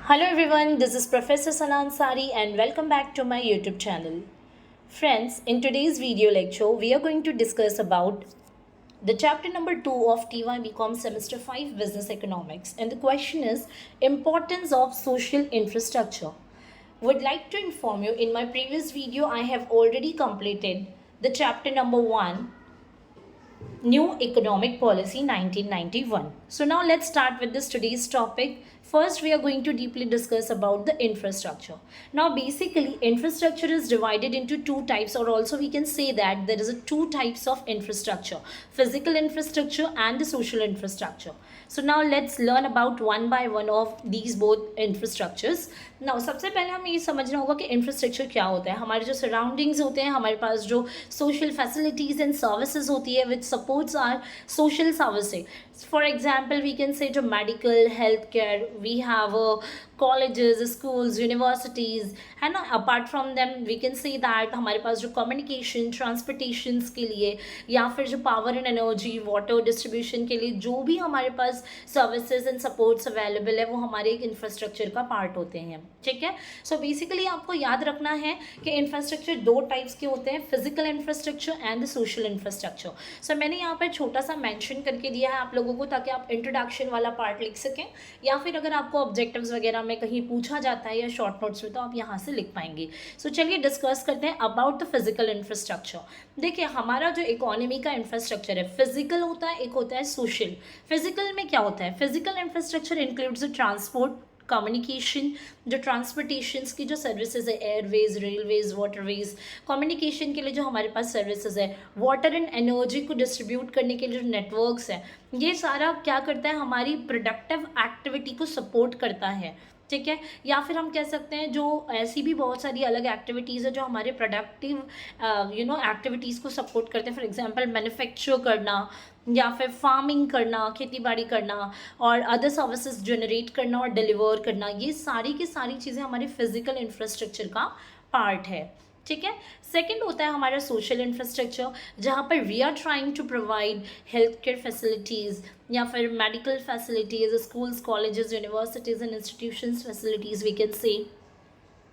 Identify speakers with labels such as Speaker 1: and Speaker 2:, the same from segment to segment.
Speaker 1: Hello everyone, this is Professor Sanan Sari and welcome back to my YouTube channel. Friends, in today's video lecture, we are going to discuss about the chapter number 2 of TY BCom semester 5 business economics, and the question is importance of social infrastructure. Would like to inform you, in my previous video I have already completed the chapter number 1, New Economic Policy 1991. So now let's start with this today's topic. First, we are going to deeply discuss about the infrastructure. Now, basically, infrastructure is divided into two types, or also we can say that there is a two types of infrastructure: physical infrastructure and the social infrastructure. So now let's learn about one by one of these both infrastructures. Now, सबसे पहले हमें ये समझना होगा कि infrastructure क्या होता है. हमारे जो सराउंडिंग्स होते हैं, हमारे पास जो सोशल फैसिलिटीज़ एंड सर्विसेज होती है which supports are social services. For example, we can say to medical, healthcare, we have colleges, schools, universities, है ना. Apart from them, we can say that हमारे पास जो communication, transportations के लिए, या फिर जो power and energy, water distribution के लिए जो भी हमारे पास services and supports available है, वो हमारे एक infrastructure का part होते हैं. ठीक है. So basically आपको याद रखना है कि infrastructure दो types के होते हैं: physical infrastructure and the social infrastructure. So मैंने यहाँ पर छोटा सा mention करके दिया है आप लोगों को, ताकि आप इंट्रोडक्शन वाला पार्ट लिख सकें, या फिर अगर आपको ऑब्जेक्टिव्स वगैरह में कहीं पूछा जाता है या शॉर्ट नोट्स में, तो आप यहाँ से लिख पाएंगे. सो चलिए डिस्कस करते हैं अबाउट द फिजिकल इंफ्रास्ट्रक्चर. देखिए, हमारा जो इकोनॉमी का इंफ्रास्ट्रक्चर है, फिजिकल होता है, एक होता है सोशल. फिजिकल में क्या होता है? Physical infrastructure includes the transport, communication, जो ट्रांसपोर्टेशंस की जो सर्विसेज है, एयरवेज, रेलवेज, वाटरवेज. कम्युनिकेशन के लिए जो हमारे पास सर्विसेज है, वाटर एंड एनर्जी को डिस्ट्रीब्यूट करने के लिए जो नेटवर्क्स है, ये सारा क्या करता है? हमारी प्रोडक्टिव एक्टिविटी को सपोर्ट करता है. ठीक है. या फिर हम कह सकते हैं जो ऐसी भी बहुत सारी अलग एक्टिविटीज़ है जो हमारे प्रोडक्टिव एक्टिविटीज़ को सपोर्ट करते हैं. फॉर एग्जांपल मैन्युफैक्चर करना, या फिर फार्मिंग करना, खेती बाड़ी करना, और अदर सर्विसेज जनरेट करना और डिलीवर करना. ये सारी की सारी चीज़ें हमारे फिजिकल इंफ्रास्ट्रक्चर का पार्ट है. ठीक है. सेकेंड होता है हमारा सोशल इंफ्रास्ट्रक्चर, जहाँ पर we are trying to provide health care facilities, या फिर medical facilities, schools, colleges, universities and institutions facilities we can say.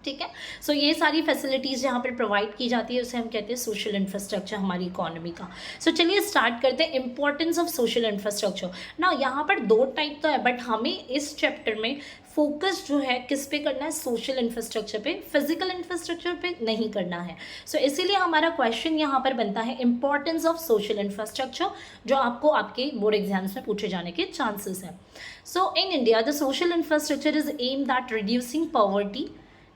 Speaker 1: ठीक है. सो ये सारी फैसिलिटीज़ जहाँ पर प्रोवाइड की जाती है उसे हम कहते हैं सोशल इंफ्रास्ट्रक्चर हमारी इकोनॉमी का. सो चलिए स्टार्ट करते हैं इंपॉर्टेंस ऑफ सोशल इंफ्रास्ट्रक्चर. ना यहाँ पर दो टाइप तो है, बट हमें इस चैप्टर में फोकस जो है किस पे करना है? सोशल इंफ्रास्ट्रक्चर पे, फिजिकल इंफ्रास्ट्रक्चर पे नहीं करना है. सो इसीलिए हमारा क्वेश्चन यहाँ पर बनता है इंपॉर्टेंस ऑफ सोशल इंफ्रास्ट्रक्चर, जो आपको आपके बोर्ड एग्जाम्स में पूछे जाने के चांसेस हैं. So in India the social infrastructure is aimed at reducing poverty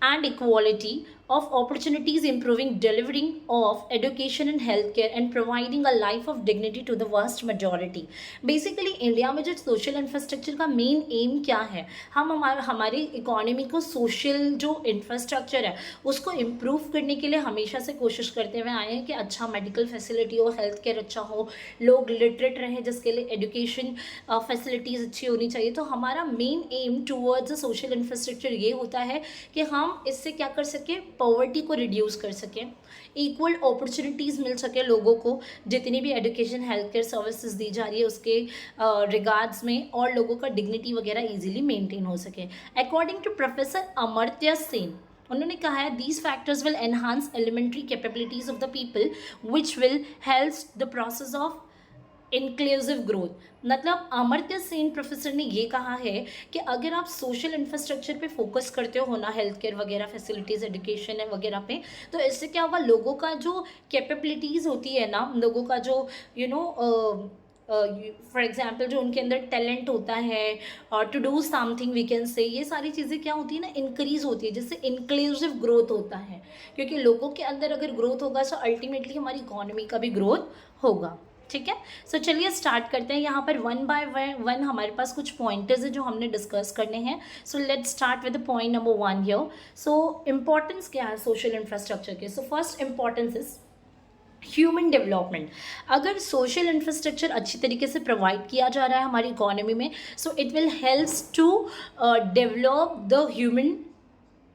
Speaker 1: and equality of opportunities, improving delivering of education and healthcare, and providing a life of dignity to the vast majority. Basically India में जो social infrastructure का main M क्या है? हम हमारी economy को social जो infrastructure है उसको इम्प्रूव करने के लिए हमेशा से कोशिश करते हुए आए हैं कि अच्छा मेडिकल फैसिलिटी हो, हेल्थ केयर अच्छा हो, लोग लिटरेट रहें, जिसके लिए एजुकेशन फैसिलिटीज़ अच्छी होनी चाहिए. तो हमारा main M towards the social infrastructure ये होता है कि हम इससे क्या कर सकें? पॉवर्टी को रिड्यूस कर सकें, इक्वल अपॉर्चुनिटीज़ मिल सके लोगों को, जितनी भी एजुकेशन हेल्थ केयर सर्विसेज दी जा रही है उसके रिगार्ड्स में, और लोगों का डिग्निटी वगैरह इजीली मेंटेन हो सके. According to professor Amartya Sen, उन्होंने कहा है these factors will enhance elementary capabilities of the people which will help the process of inclusive growth. मतलब अमर्त्य सेन प्रोफेसर ने ये कहा है कि अगर आप सोशल इंफ्रास्ट्रक्चर पे फोकस करते हो ना, हेल्थ केयर वगैरह फैसिलिटीज़, एजुकेशन वगैरह पे, तो इससे क्या होगा? लोगों का जो कैपेबिलिटीज़ होती है ना, लोगों का जो फॉर एग्जाम्पल जो उनके अंदर टैलेंट होता है to do something we can say, ये सारी चीज़ें क्या होती है ना? इंक्रीज़ होती है, जिससे इंक्लूसिव ग्रोथ होता है. क्योंकि लोगों के अंदर अगर ग्रोथ होगा तो अल्टीमेटली हमारी इकोनॉमी का भी ग्रोथ होगा. ठीक है. सो चलिए स्टार्ट करते हैं. यहाँ पर वन बाय वन हमारे पास कुछ पॉइंटर्स है जो हमने डिस्कस करने हैं. So let's start with the point number 1 here. So importance क्या है सोशल इंफ्रास्ट्रक्चर के? So first importance is human development. अगर सोशल इंफ्रास्ट्रक्चर अच्छी तरीके से प्रोवाइड किया जा रहा है हमारी इकोनॉमी में, so it will helps to develop the human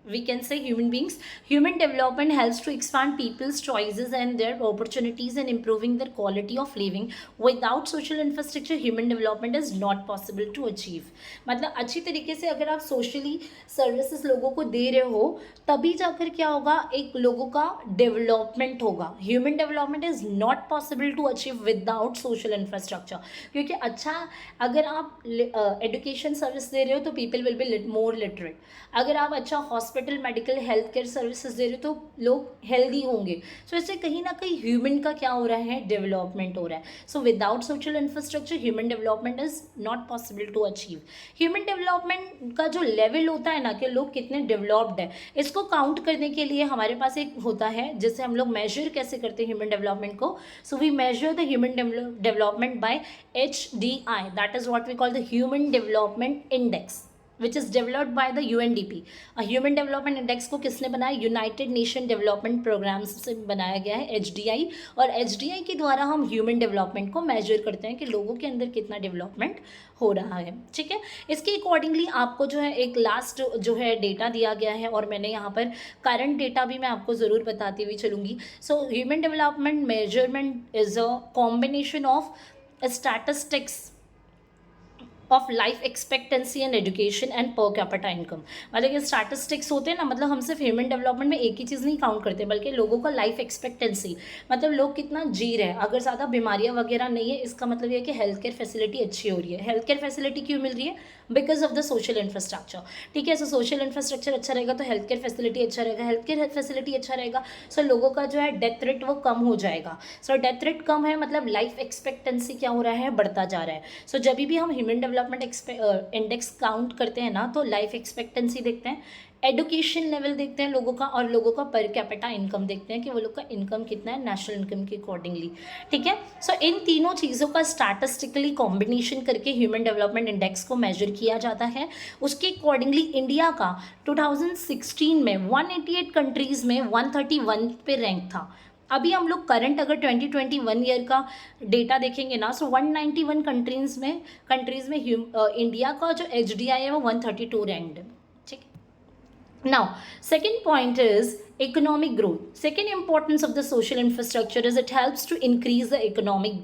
Speaker 1: we can say human beings. Human development helps to expand people's choices and their opportunities and improving their quality of living. Without social infrastructure, human development is not possible to achieve. मतलब अच्छी तरीके से अगर आप socially services लोगों को दे रहे हो, तभी जाकर क्या होगा, एक लोगों का डेवलपमेंट होगा. Human development is not possible to achieve without social infrastructure. क्योंकि अच्छा, अगर आप एजुकेशन सर्विस दे रहे हो तो people will be more literate. अगर आप अच्छा hospital, medical, health care services दे रहे हो तो लोग हेल्दी होंगे. सो इससे कहीं ना कहीं ह्यूमन का क्या हो रहा है, डेवलपमेंट हो रहा है. So without social infrastructure human development is not possible to achieve. Human development का जो लेवल होता है ना, कि लोग कितने डेवलप्ड है, इसको काउंट करने के लिए हमारे पास एक होता है जिससे हम लोग मेजर कैसे करते हैं ह्यूमन डेवलपमेंट को. So we measure the human development by HDI, that is what we call the human development index, which is developed by the UNDP. Human development index को किसने बनाया, यूनाइटेड नेशन डेवलपमेंट प्रोग्राम्स से बनाया गया है, HDI. और HDI के द्वारा हम ह्यूमन डेवलपमेंट को मेजर करते हैं कि लोगों के अंदर कितना डेवलपमेंट हो रहा है. ठीक है, इसके अकॉर्डिंगली आपको जो है एक लास्ट जो है डेटा दिया गया है, और मैंने यहाँ पर करंट डेटा भी मैं आपको ज़रूर बताती हुई चलूँगी. So human development measurement is a combination of statistics of life expectancy and education and per capita income. मतलब ये स्टैटिस्टिक्स होते हैं ना, मतलब हम सिर्फ ह्यूमन डेवलपमेंट में एक ही चीज़ नहीं काउंट करते, बल्कि लोगों का लाइफ एक्सपेक्टेंसी, मतलब लोग कितना जी रहे हैं. अगर ज़्यादा बीमारियां वगैरह नहीं है, इसका मतलब ये है कि हेल्थ केयर फैसिलिटी अच्छी हो रही है. हेल्थ केयर फैसिलिटी क्यों मिल रही है, because of the social infrastructure. ठीक है, सो सोशल इंफ्रास्ट्रक्चर अच्छा रहेगा तो हेल्थ केयर फैसिलिटी अच्छा रहेगा. हेल्थ केयर फैसिलिटी अच्छा रहेगा, सो लोगों का जो है डेथ रेट वो कम हो जाएगा. सो डेथ रेट कम है, मतलब लाइफ एक्सपेक्टेंसी क्या हो रहा है, बढ़ता जा रहा है. सो जब भी हम ह्यूमन डेवलपमेंट इंडेक्स काउंट करते हैं ना, तो लाइफ एक्सपेक्टेंसी देखते हैं, एडुकेशन लेवल देखते हैं लोगों का, और लोगों का पर कैपिटा इनकम देखते हैं कि वो लोग का इनकम कितना है नेशनल इनकम के अकॉर्डिंगली. ठीक है, सो इन तीनों चीज़ों का स्टैटिस्टिकली कॉम्बिनेशन करके ह्यूमन डेवलपमेंट इंडेक्स को मेजर किया जाता है. उसके अकॉर्डिंगली इंडिया का 2016 में 188 कंट्रीज़ में 131 पे रैंक था. अभी हम लोग करंट अगर 2021 ईयर का डेटा देखेंगे ना, सो 191 कंट्रीज़ में इंडिया का जो HDI है वो 132 रैंक्ड है. ठीक है, now second point is economic growth. Second importance of the social infrastructure is it helps to increase the economic.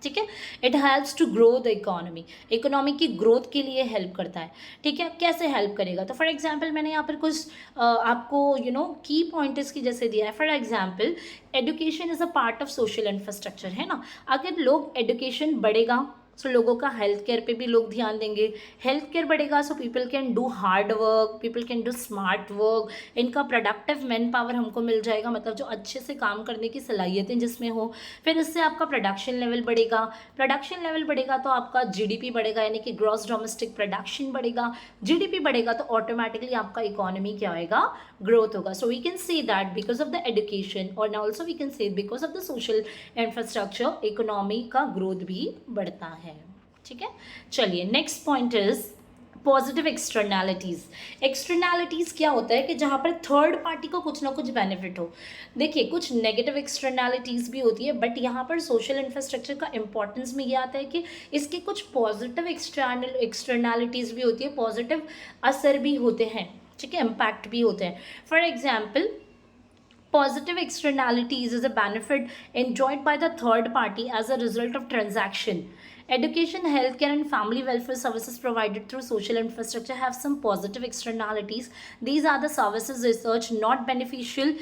Speaker 1: ठीक है, it helps to grow the economy. Economy की ग्रोथ के लिए हेल्प करता है. ठीक है, कैसे हेल्प करेगा, तो फॉर एग्जांपल मैंने यहाँ पर कुछ आपको की पॉइंट्स की जैसे दिया है. For example education is a part of social infrastructure, है ना. अगर लोग एजुकेशन बढ़ेगा, सो लोगों का हेल्थ केयर पे भी लोग ध्यान देंगे. हेल्थ केयर बढ़ेगा, so people can do hard work, people can do smart work. इनका प्रोडक्टिव मैन पावर हमको मिल जाएगा, मतलब जो अच्छे से काम करने की सलाहियतें जिसमें हो. फिर इससे आपका प्रोडक्शन लेवल बढ़ेगा. प्रोडक्शन लेवल बढ़ेगा तो आपका GDP बढ़ेगा, यानी कि ग्रॉस डोमेस्टिक प्रोडक्शन बढ़ेगा. GDP बढ़ेगा तो ऑटोमेटिकली आपका इकोनॉमी क्या होएगा, ग्रोथ होगा. So we can say that because of the education, और also we can say because of the social infrastructure economy का ग्रोथ भी बढ़ता है. ठीक है, चलिए next point is positive externalities. Externalities क्या होता है कि जहाँ पर थर्ड पार्टी को कुछ ना कुछ बेनिफिट हो. देखिए, कुछ नेगेटिव एक्सटर्नैलिटीज़ भी होती है, बट यहाँ पर सोशल इंफ्रास्ट्रक्चर का इंपॉर्टेंस में ये आता है कि इसके कुछ पॉजिटिव एक्सटर्नैलिटीज़ भी होती है, पॉजिटिव असर भी होते हैं. ठीक है, इम्पैक्ट भी होते हैं. For example, positive externalities is a benefit enjoyed by the third party as a result of transaction. Education, healthcare, and family welfare services provided through social infrastructure have some positive externalities. These are the services research not beneficial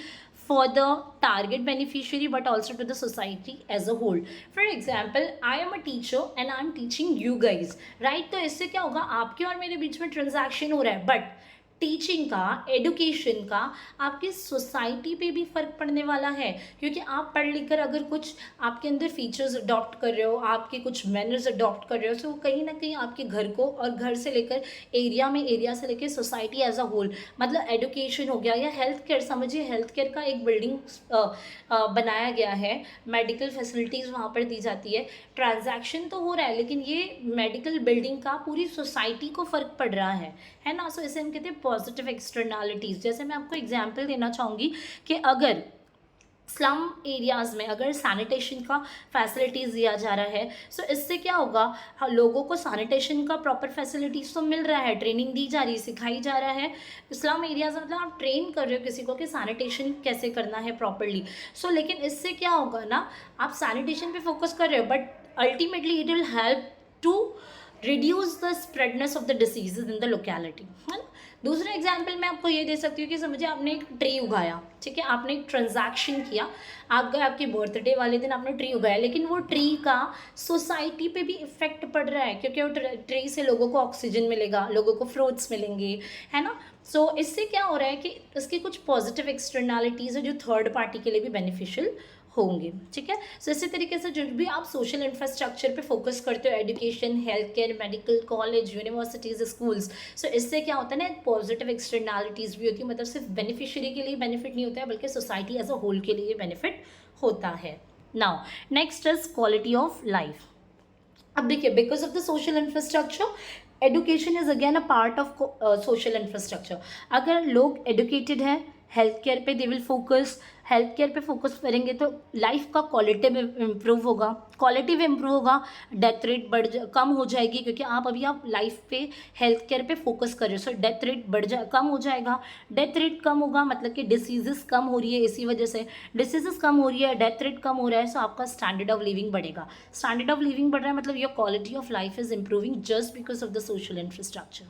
Speaker 1: for the target beneficiary but also to the society as a whole. For example, I am a teacher and I am teaching you guys, right? तो इससे क्या होगा, आपके और मेरे बीच में transaction हो रहा है, बट टीचिंग का, एडुकेशन का आपकी सोसाइटी पे भी फ़र्क पड़ने वाला है. क्योंकि आप पढ़ लिख कर अगर कुछ आपके अंदर फीचर्स अडॉप्ट कर रहे हो, आपके कुछ मैनर्स अडॉप्ट कर रहे हो, तो वो कहीं ना कहीं आपके घर को, और घर से लेकर एरिया से लेकर सोसाइटी एज अ होल, मतलब एडुकेशन हो गया या हेल्थ केयर. समझिए, हेल्थ केयर का एक बिल्डिंग बनाया गया है, मेडिकल फैसिलिटीज़ वहाँ पर दी जाती है. ट्रांजैक्शन तो हो रहा है, लेकिन ये मेडिकल बिल्डिंग का पूरी सोसाइटी को फ़र्क पड़ रहा है ना. सो इसे हम कहते हैं पॉजिटिव एक्सटर्नैलिटीज़. जैसे मैं आपको एग्जांपल देना चाहूँगी कि अगर स्लम एरियाज़ में अगर सैनिटेशन का फैसिलिटीज़ दिया जा रहा है, सो इससे क्या होगा, लोगों को सैनिटेशन का प्रॉपर फैसिलिटीज़ तो मिल रहा है, ट्रेनिंग दी जा रही है, सिखाई जा रहा है। स्लम एरियाज़ मतलब आप ट्रेन कर रहे हो किसी को कि सैनिटेशन कैसे करना है प्रॉपरली। सो लेकिन इससे क्या होगा ना, आप सैनिटेशन पे फोकस कर रहे हो, but ultimately it will help to reduce the spreadness of the diseases in the locality, है ना। दूसरा एग्जाम्पल मैं आपको ये दे सकती हूँ कि समझिए आपने एक ट्री उगाया, ठीक है, आपने एक ट्रांजैक्शन किया, आप गए आपके बर्थडे वाले दिन आपने ट्री उगाया, लेकिन वो ट्री का सोसाइटी पे भी इफेक्ट पड़ रहा है, क्योंकि वो ट्री से लोगों को ऑक्सीजन मिलेगा, लोगों को फ्रूट्स मिलेंगे, है ना। सो इससे क्या हो रहा है कि इसकी कुछ पॉजिटिव एक्सटर्नैलिटीज़ है जो थर्ड पार्टी के लिए भी बेनिफिशियल होंगे, ठीक है। सो इसी तरीके से जो भी आप सोशल इंफ्रास्ट्रक्चर पे फोकस करते हो, education, health care, medical, college, universities, schools, so इससे क्या होता है ना, पॉजिटिव एक्सटर्नैलिटीज़ भी होती है, मतलब सिर्फ बेनिफिशियरी के लिए बेनिफिट नहीं होता है, बल्कि सोसाइटी एज अ होल के लिए बेनिफिट होता है। Now next is quality of life. अब देखिए, because of the social infrastructure, education is again a part of social infrastructure. अगर लोग एडुकेटेड हैं, हेल्थ केयर पे they will focus, health care पे फोकस करेंगे तो लाइफ का क्वालिटिव इम्प्रूव होगा, क्वालिटिव इम्प्रूव होगा, डेथ रेट कम हो जाएगी, क्योंकि आप लाइफ पे, हेल्थ केयर पे फोकस कर रहे हो, सो डेथ रेट कम हो जाएगा। डेथ रेट कम होगा मतलब कि डिसीजेस कम हो रही है, इसी वजह से डिसीजेस कम हो रही है, डेथ रेट कम हो रहा है, सो आपका स्टैंडर्ड ऑफ लिविंग बढ़ेगा। स्टैंडर्ड ऑफ लिविंग बढ़ रहा है मतलब your quality of life is improving just because of the social infrastructure,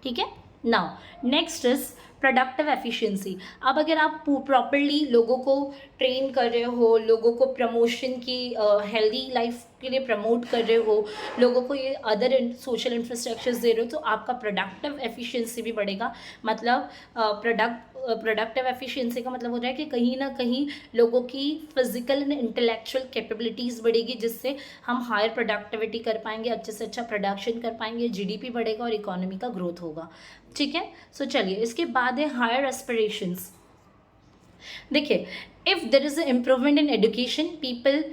Speaker 1: ठीक है। Now next is productive efficiency. अब अगर आप प्रॉपरली लोगों को ट्रेन कर रहे हो, लोगों को प्रमोशन की, हेल्दी लाइफ के लिए प्रमोट कर रहे हो, लोगों को ये अदर सोशल इंफ्रास्ट्रक्चर्स दे रहे हो, तो आपका प्रोडक्टिव एफिशिएंसी भी बढ़ेगा। मतलब प्रोडक्टिव एफिशिएंसी का मतलब हो रहा है कि कहीं ना कहीं लोगों की फिजिकल एंड इंटेलेक्चुअल कैपेबिलिटीज़ बढ़ेगी, जिससे हम हायर प्रोडक्टिविटी कर पाएंगे, अच्छे से अच्छा प्रोडक्शन कर पाएंगे, जीडीपी बढ़ेगा और इकोनॉमी का ग्रोथ होगा, ठीक है। सो चलिए, इसके बाद है हायर एस्पिरेशंस। देखिए, if there is a improvement in education, people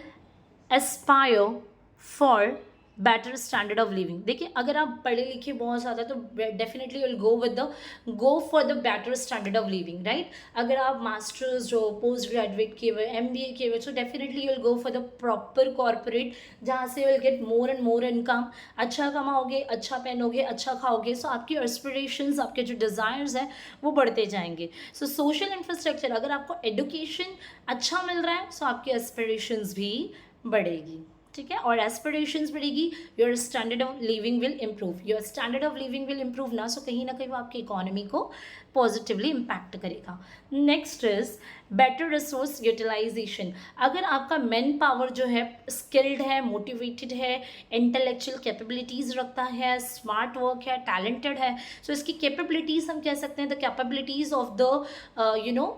Speaker 1: Aspire for better standard of living. देखिए, अगर आप पढ़े लिखे बहुत ज़्यादा तो definitely will go for the better standard of living, right. अगर आप मास्टर्स जो पोस्ट ग्रेजुएट किए हुए, MBA किए हुए, so definitely will go for the proper corporate, जहाँ से will get more and more income, अच्छा कमाओगे, अच्छा पहनोगे, अच्छा खाओगे, सो आपकी एस्पिरेशंस, आपके जो डिज़ायर्स हैं वो बढ़ते जाएंगे। सो सोशल इंफ्रास्ट्रक्चर, अगर आपको एडुकेशन अच्छा मिल रहा है, सो आपकी एस्पिरेशंस भी बढ़ेगी, ठीक है, और एस्पिरेशंस बढ़ेगी, your standard of living will improve, your standard of living will improve ना, सो कहीं ना कहीं वो आपकी इकोनॉमी को पॉजिटिवली इम्पैक्ट करेगा। Next is better resource utilization. अगर आपका मैन पावर जो है स्किल्ड है, मोटिवेटेड है, इंटेलेक्चुअल कैपेबिलिटीज़ रखता है, स्मार्ट वर्क है, टैलेंटेड है, सो इसकी कैपेबिलिटीज़ हम कह सकते हैं, the capabilities of the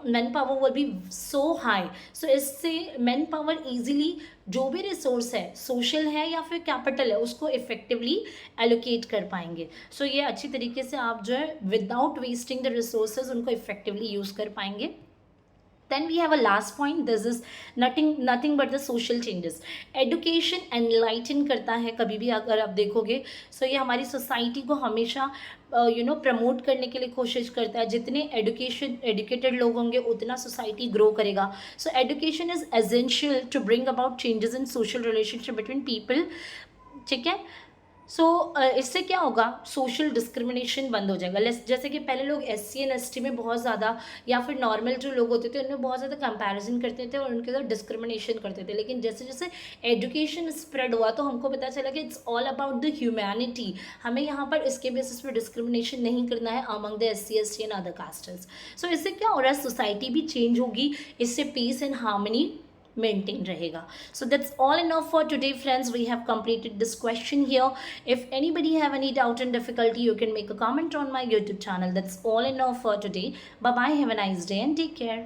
Speaker 1: man power will be so high. So इससे मैन पावर ईजिली जो भी रिसोर्स है, सोशल है या फिर कैपिटल है, उसको इफेक्टिवली एलोकेट कर पाएंगे। सो ये अच्छी तरीके से आप जो है विदाउट वेस्टिंग द रिसोर्सेज उनको इफेक्टिवली यूज़ कर पाएंगे। Then we have a last point. This is nothing but the social changes. Education enlighten करता है कभी भी, अगर आप देखोगे, सो ये हमारी सोसाइटी को हमेशा प्रमोट करने के लिए कोशिश करता है। जितने एजुकेटेड लोग होंगे उतना सोसाइटी ग्रो करेगा। So education is essential to bring about changes in social relationship between people, ठीक है। सो इससे क्या होगा, सोशल डिस्क्रिमिनेशन बंद हो जाएगा। जैसे कि पहले लोग SC एंड ST में बहुत ज़्यादा, या फिर नॉर्मल जो लोग होते थे उनमें बहुत ज़्यादा कंपैरिजन करते थे और उनके साथ डिस्क्रिमिनेशन करते थे, लेकिन जैसे जैसे एजुकेशन स्प्रेड हुआ तो हमको पता चला कि it's all about the humanity. हमें यहाँ पर इसके बेसिस पर डिस्क्रिमिनेशन नहीं करना है among the SC ST and other castes. So इससे क्या हो रहा है, सोसाइटी भी चेंज होगी, इससे पीस एंड हार्मनी maintain रहेगा। So that's all enough for today, friends. We have completed this question here. If anybody have any doubt and difficulty, you can make a comment on my YouTube channel. That's all enough for today. Bye bye, have a nice day and take care.